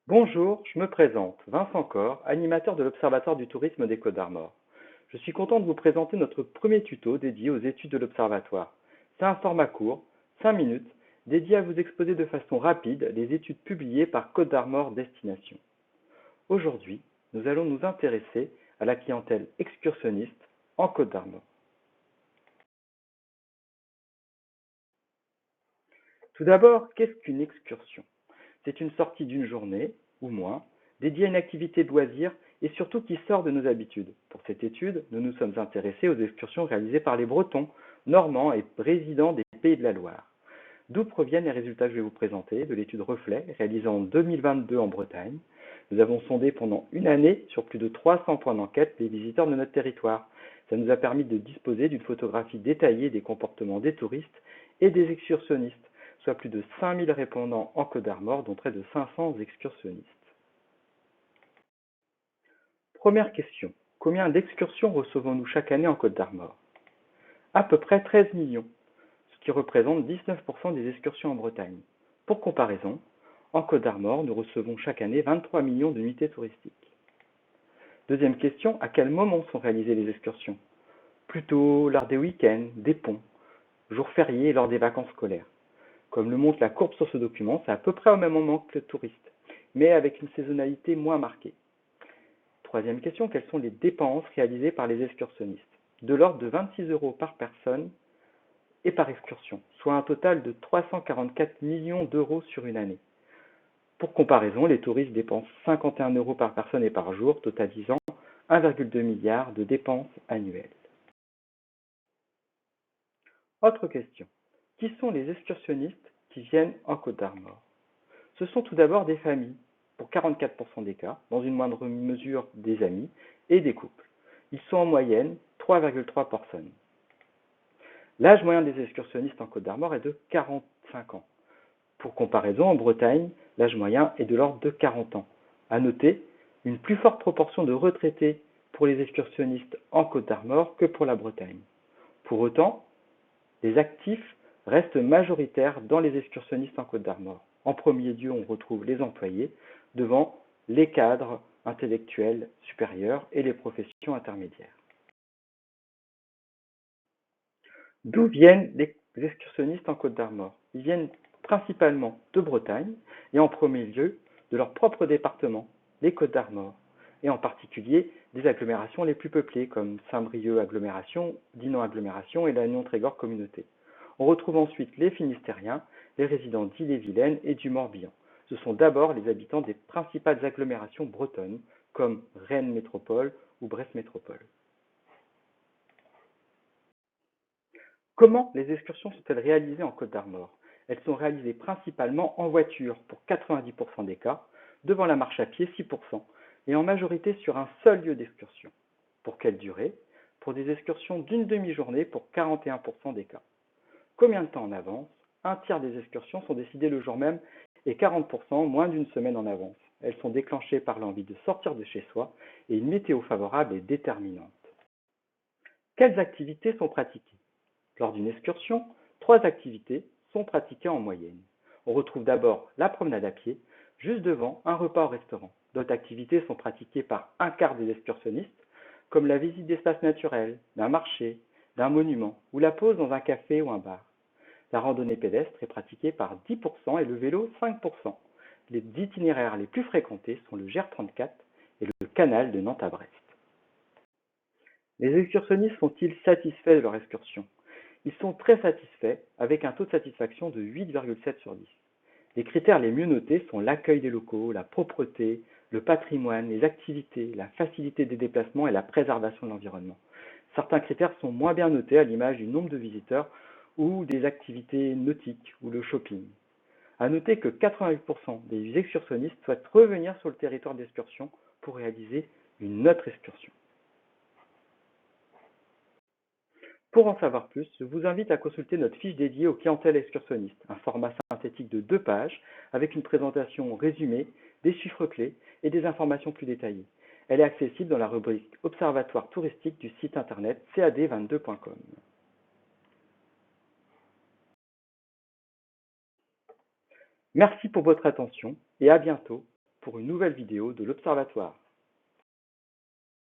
Bonjour, je me présente, Vincent Corr, animateur de l'Observatoire du tourisme des Côtes-d'Armor. Je suis content de vous présenter notre premier tuto dédié aux études de l'Observatoire. C'est un format court, 5 minutes, dédié à vous exposer de façon rapide les études publiées par Côtes d'Armor Destination. Aujourd'hui, nous allons nous intéresser à la clientèle excursionniste en Côtes d'Armor. Tout d'abord, qu'est-ce qu'une excursion? C'est une sortie d'une journée, ou moins, dédiée à une activité de loisir et surtout qui sort de nos habitudes. Pour cette étude, nous nous sommes intéressés aux excursions réalisées par les Bretons, Normands et résidents des Pays de la Loire. D'où proviennent les résultats que je vais vous présenter de l'étude Reflet, réalisée en 2022 en Bretagne. Nous avons sondé pendant une année, sur plus de 300 points d'enquête, les visiteurs de notre territoire. Ça nous a permis de disposer d'une photographie détaillée des comportements des touristes et des excursionnistes, soit plus de 5000 répondants en Côte d'Armor, dont près de 500 excursionnistes. Première question. Combien d'excursions recevons-nous chaque année en Côte d'Armor? À peu près 13 millions, ce qui représente 19% des excursions en Bretagne. Pour comparaison, en Côte d'Armor, nous recevons chaque année 23 millions de nuitées touristiques. Deuxième question, à quel moment sont réalisées les excursions? Plutôt lors des week-ends, des ponts, jours fériés et lors des vacances scolaires. Comme le montre la courbe sur ce document, c'est à peu près au même moment que le touriste, mais avec une saisonnalité moins marquée. Troisième question, quelles sont les dépenses réalisées par les excursionnistes? De l'ordre de 26 € par personne et par excursion, soit un total de 344 millions d'euros sur une année. Pour comparaison, les touristes dépensent 51 € par personne et par jour, totalisant 1,2 milliard de dépenses annuelles. Autre question. Qui sont les excursionnistes qui viennent en Côte d'Armor? Ce sont tout d'abord des familles, pour 44% des cas, dans une moindre mesure des amis et des couples. Ils sont en moyenne 3,3 personnes. L'âge moyen des excursionnistes en Côte d'Armor est de 45 ans. Pour comparaison, en Bretagne, l'âge moyen est de l'ordre de 40 ans. À noter une plus forte proportion de retraités pour les excursionnistes en Côte d'Armor que pour la Bretagne. Pour autant, les actifs restent majoritaires dans les excursionnistes en Côte d'Armor. En premier lieu, on retrouve les employés, devant les cadres intellectuels supérieurs et les professions intermédiaires. D'où viennent les excursionnistes en Côte d'Armor? Ils viennent principalement de Bretagne et en premier lieu de leur propre département, les Côtes d'Armor, et en particulier des agglomérations les plus peuplées comme Saint-Brieuc agglomération, Dinan agglomération et Lannion-Trégor communauté. On retrouve ensuite les Finistériens, les résidents d'Ille-et-Vilaine et du Morbihan. Ce sont d'abord les habitants des principales agglomérations bretonnes comme Rennes Métropole ou Brest Métropole. Comment les excursions sont-elles réalisées en Côte d'Armor? Elles sont réalisées principalement en voiture pour 90% des cas, devant la marche à pied 6%, et en majorité sur un seul lieu d'excursion. Pour quelle durée? Pour des excursions d'une demi-journée pour 41% des cas. Combien de temps en avance? Un tiers des excursions sont décidées le jour même et 40% moins d'une semaine en avance. Elles sont déclenchées par l'envie de sortir de chez soi et une météo favorable est déterminante. Quelles activités sont pratiquées? Lors d'une excursion, 3 activités sont pratiquées en moyenne. On retrouve d'abord la promenade à pied, juste devant un repas au restaurant. D'autres activités sont pratiquées par un quart des excursionnistes, comme la visite d'espaces naturels, d'un marché, d'un monument, ou la pause dans un café ou un bar. La randonnée pédestre est pratiquée par 10% et le vélo 5%. Les itinéraires les plus fréquentés sont le GR34 et le canal de Nantes à Brest. Les excursionnistes sont-ils satisfaits de leur excursion? Ils sont très satisfaits, avec un taux de satisfaction de 8,7 sur 10. Les critères les mieux notés sont l'accueil des locaux, la propreté, le patrimoine, les activités, la facilité des déplacements et la préservation de l'environnement. Certains critères sont moins bien notés, à l'image du nombre de visiteurs ou des activités nautiques ou le shopping. À noter que 88% des excursionnistes souhaitent revenir sur le territoire d'excursion pour réaliser une autre excursion. Pour en savoir plus, je vous invite à consulter notre fiche dédiée aux clientèles excursionnistes, un format synthétique de 2 pages avec une présentation résumée, des chiffres clés et des informations plus détaillées. Elle est accessible dans la rubrique Observatoire touristique du site internet cad22.com. Merci pour votre attention et à bientôt pour une nouvelle vidéo de l'Observatoire.